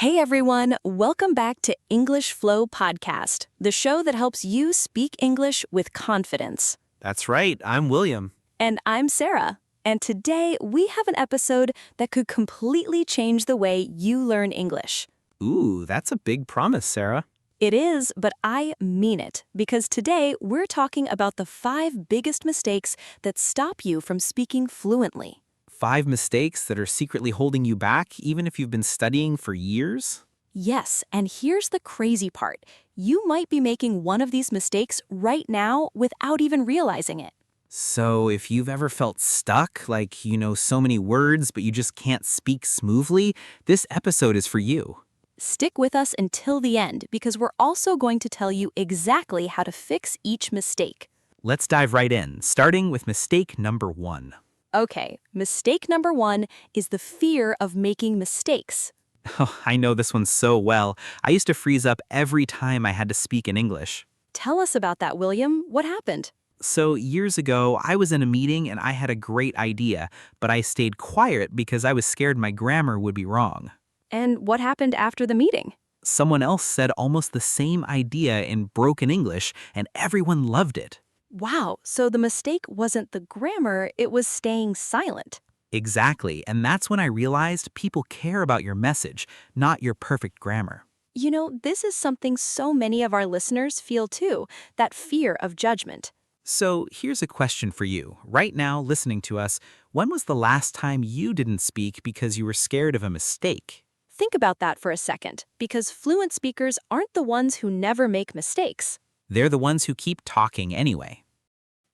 Hey everyone, welcome back to English Flow Podcast, the show that helps you speak English with confidence. That's right, I'm William. And I'm Sarah. And today we have an episode that could completely change the way you learn English. Ooh, that's a big promise, Sarah. It is, but I mean it, because today we're talking about the 5 biggest mistakes that stop you from speaking fluently. 5 mistakes that are secretly holding you back, even if you've been studying for years? Yes, and here's the crazy part. You might be making one of these mistakes right now without even realizing it. So if you've ever felt stuck, like you know so many words but you just can't speak smoothly, this episode is for you. Stick with us until the end because we're also going to tell you exactly how to fix each mistake. Let's dive right in, starting with mistake number 1. Okay, mistake number 1 is the fear of making mistakes. Oh, I know this one so well. I used to freeze up every time I had to speak in English. Tell us about that, William. What happened? So years ago, I was in a meeting and I had a great idea, but I stayed quiet because I was scared my grammar would be wrong. And what happened after the meeting? Someone else said almost the same idea in broken English, and everyone loved it. Wow, so the mistake wasn't the grammar, it was staying silent. Exactly, and that's when I realized people care about your message, not your perfect grammar. You know, this is something so many of our listeners feel too, that fear of judgment. So here's a question for you. Right now, listening to us, when was the last time you didn't speak because you were scared of a mistake? Think about that for a second, because fluent speakers aren't the ones who never make mistakes. They're the ones who keep talking anyway.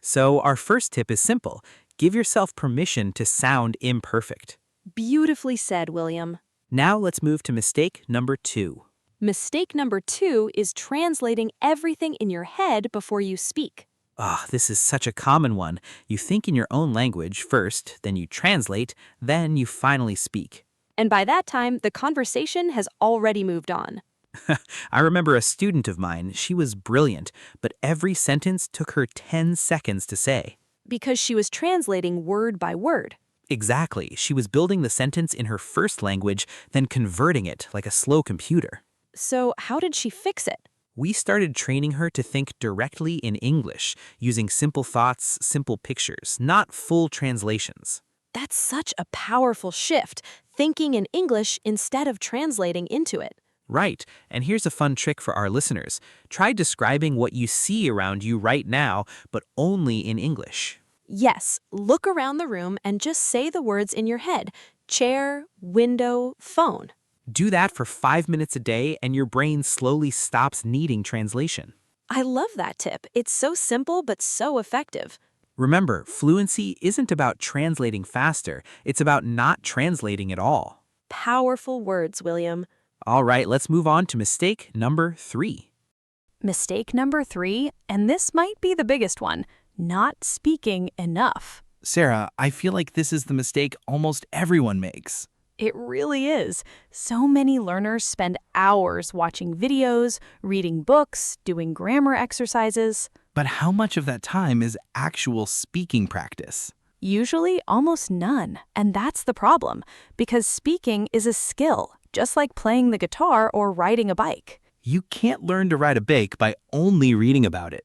So our first tip is simple. Give yourself permission to sound imperfect. Beautifully said, William. Now let's move to mistake number 2. Mistake number 2 is translating everything in your head before you speak. This is such a common one. You think in your own language first, then you translate, then you finally speak. And by that time, the conversation has already moved on. I remember a student of mine, she was brilliant, but every sentence took her 10 seconds to say. Because she was translating word by word. Exactly, she was building the sentence in her first language, then converting it like a slow computer. So how did she fix it? We started training her to think directly in English, using simple thoughts, simple pictures, not full translations. That's such a powerful shift, thinking in English instead of translating into it. Right, and here's a fun trick for our listeners. Try describing what you see around you right now, but only in English. Yes, look around the room and just say the words in your head. Chair, window, phone. Do that for 5 minutes a day and your brain slowly stops needing translation. I love that tip. It's so simple but so effective. Remember, fluency isn't about translating faster, it's about not translating at all. Powerful words, William. All right, let's move on to mistake number 3. Mistake number 3, and this might be the biggest one, not speaking enough. Sarah, I feel like this is the mistake almost everyone makes. It really is. So many learners spend hours watching videos, reading books, doing grammar exercises. But how much of that time is actual speaking practice? Usually almost none, and that's the problem, because speaking is a skill, just like playing the guitar or riding a bike. You can't learn to ride a bike by only reading about it.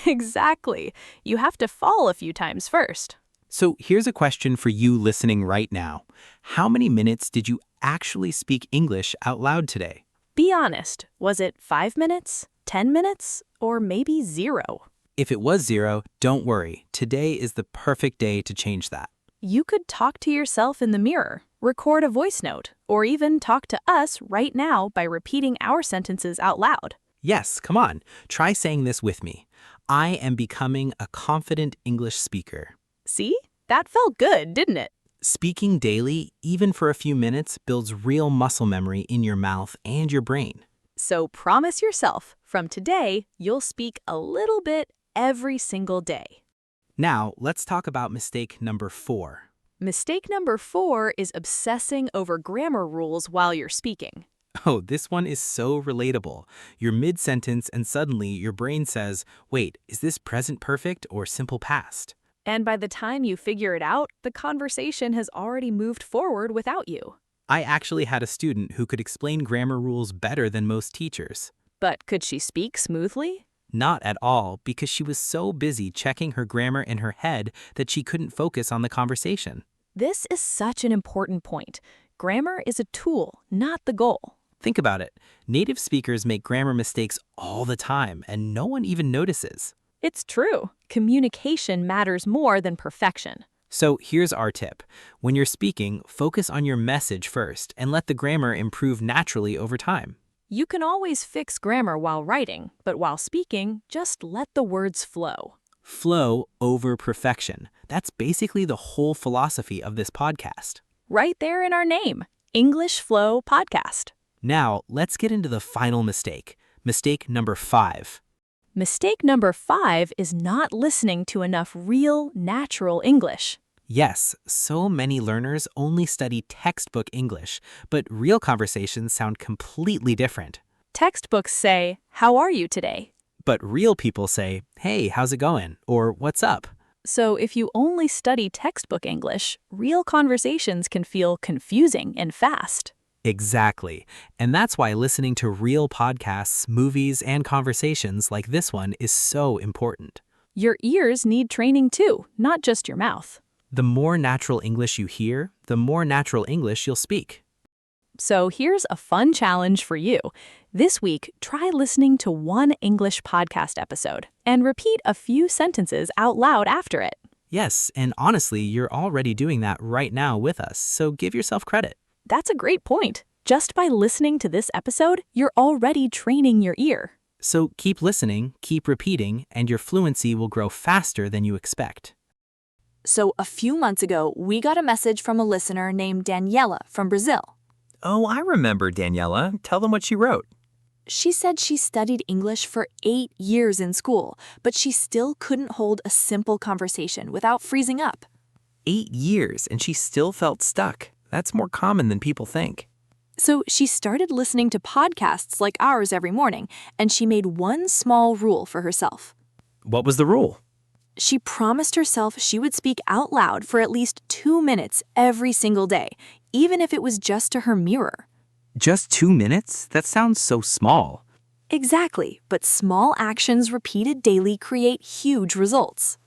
Exactly. You have to fall a few times first. So here's a question for you listening right now. How many minutes did you actually speak English out loud today? Be honest, was it 5 minutes, 10 minutes, or maybe 0? If it was 0, don't worry. Today is the perfect day to change that. You could talk to yourself in the mirror, record a voice note, or even talk to us right now by repeating our sentences out loud. Yes, come on. Try saying this with me. I am becoming a confident English speaker. See? That felt good, didn't it? Speaking daily, even for a few minutes, builds real muscle memory in your mouth and your brain. So promise yourself, from today, you'll speak a little bit every single day. Now, let's talk about mistake number 4. Mistake number 4 is obsessing over grammar rules while you're speaking. Oh, this one is so relatable. You're mid-sentence and suddenly your brain says, wait, is this present perfect or simple past? And by the time you figure it out, the conversation has already moved forward without you. I actually had a student who could explain grammar rules better than most teachers. But could she speak smoothly? Not at all, because she was so busy checking her grammar in her head that she couldn't focus on the conversation. This is such an important point. Grammar is a tool, not the goal. Think about it. Native speakers make grammar mistakes all the time, and no one even notices. It's true. Communication matters more than perfection. So here's our tip. When you're speaking, focus on your message first and let the grammar improve naturally over time. You can always fix grammar while writing, but while speaking, just let the words flow. Flow over perfection. That's basically the whole philosophy of this podcast. Right there in our name, English Flow Podcast. Now, let's get into the final mistake. Mistake number 5. Mistake number 5 is not listening to enough real, natural English. Yes, so many learners only study textbook English, but real conversations sound completely different. Textbooks say, "How are you today?" But real people say, "Hey, how's it going?" or "What's up?" So if you only study textbook English, real conversations can feel confusing and fast. Exactly. And that's why listening to real podcasts, movies, and conversations like this one is so important. Your ears need training too, not just your mouth. The more natural English you hear, the more natural English you'll speak. So here's a fun challenge for you. This week, try listening to one English podcast episode and repeat a few sentences out loud after it. Yes, and honestly, you're already doing that right now with us, so give yourself credit. That's a great point. Just by listening to this episode, you're already training your ear. So keep listening, keep repeating, and your fluency will grow faster than you expect. So a few months ago, we got a message from a listener named Daniela from Brazil. Oh, I remember Daniela. Tell them what she wrote. She said she studied English for 8 years in school, but she still couldn't hold a simple conversation without freezing up. 8 years, and she still felt stuck. That's more common than people think. So she started listening to podcasts like ours every morning, and she made one small rule for herself. What was the rule? She promised herself she would speak out loud for at least 2 minutes every single day, even if it was just to her mirror. Just 2 minutes? That sounds so small. Exactly, but small actions repeated daily create huge results.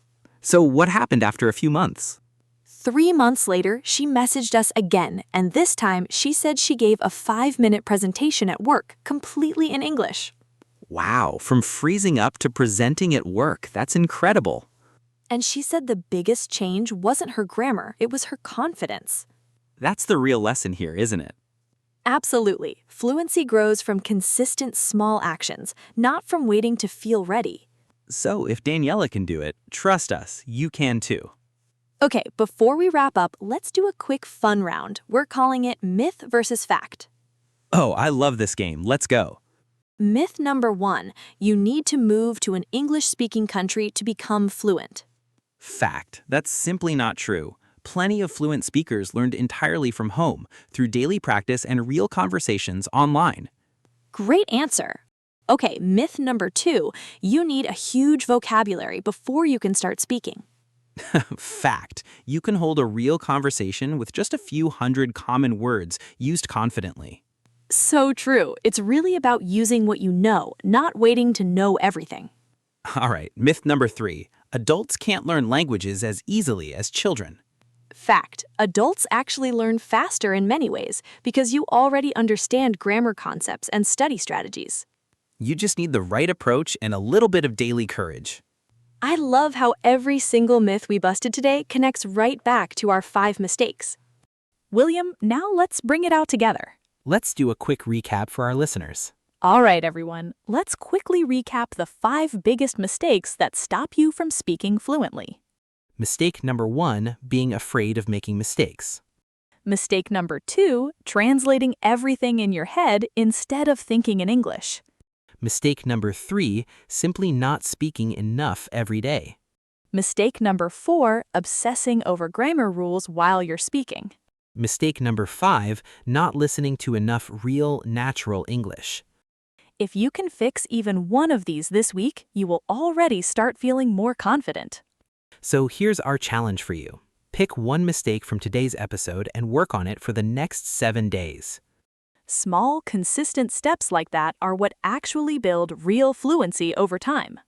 So what happened after a few months? 3 months later, she messaged us again, and this time she said she gave a 5-minute presentation at work, completely in English. Wow, from freezing up to presenting at work. That's incredible. And she said the biggest change wasn't her grammar, it was her confidence. That's the real lesson here, isn't it? Absolutely. Fluency grows from consistent small actions, not from waiting to feel ready. So if Daniela can do it, trust us, you can too. Okay, before we wrap up, let's do a quick fun round. We're calling it Myth versus Fact. Oh, I love this game. Let's go. Myth number 1, you need to move to an English-speaking country to become fluent. Fact. That's simply not true. Plenty of fluent speakers learned entirely from home, through daily practice and real conversations online. Great answer. Okay, myth number 2, you need a huge vocabulary before you can start speaking. Fact. You can hold a real conversation with just a few hundred common words used confidently. So true. It's really about using what you know, not waiting to know everything. All right, myth number 3. Adults can't learn languages as easily as children. Fact. Adults actually learn faster in many ways because you already understand grammar concepts and study strategies. You just need the right approach and a little bit of daily courage. I love how every single myth we busted today connects right back to our 5 mistakes. William, now let's bring it out together. Let's do a quick recap for our listeners. All right, everyone, let's quickly recap the 5 biggest mistakes that stop you from speaking fluently. Mistake number 1, being afraid of making mistakes. Mistake number 2, translating everything in your head instead of thinking in English. Mistake number 3, simply not speaking enough every day. Mistake number 4, obsessing over grammar rules while you're speaking. Mistake number 5, not listening to enough real, natural English. If you can fix even one of these this week, you will already start feeling more confident. So here's our challenge for you. Pick one mistake from today's episode and work on it for the next 7 days. Small, consistent steps like that are what actually build real fluency over time.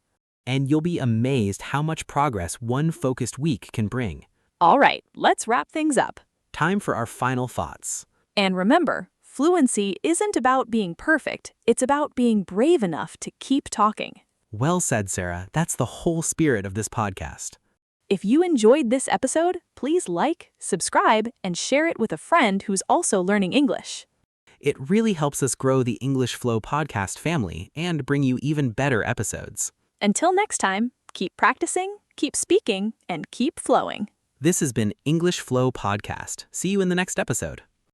And you'll be amazed how much progress one focused week can bring. All right, let's wrap things up. Time for our final thoughts. And remember, fluency isn't about being perfect, it's about being brave enough to keep talking. Well said, Sarah. That's the whole spirit of this podcast. If you enjoyed this episode, please like, subscribe, and share it with a friend who's also learning English. It really helps us grow the English Flow podcast family and bring you even better episodes. Until next time, keep practicing, keep speaking, and keep flowing. This has been English Flow Podcast. See you in the next episode.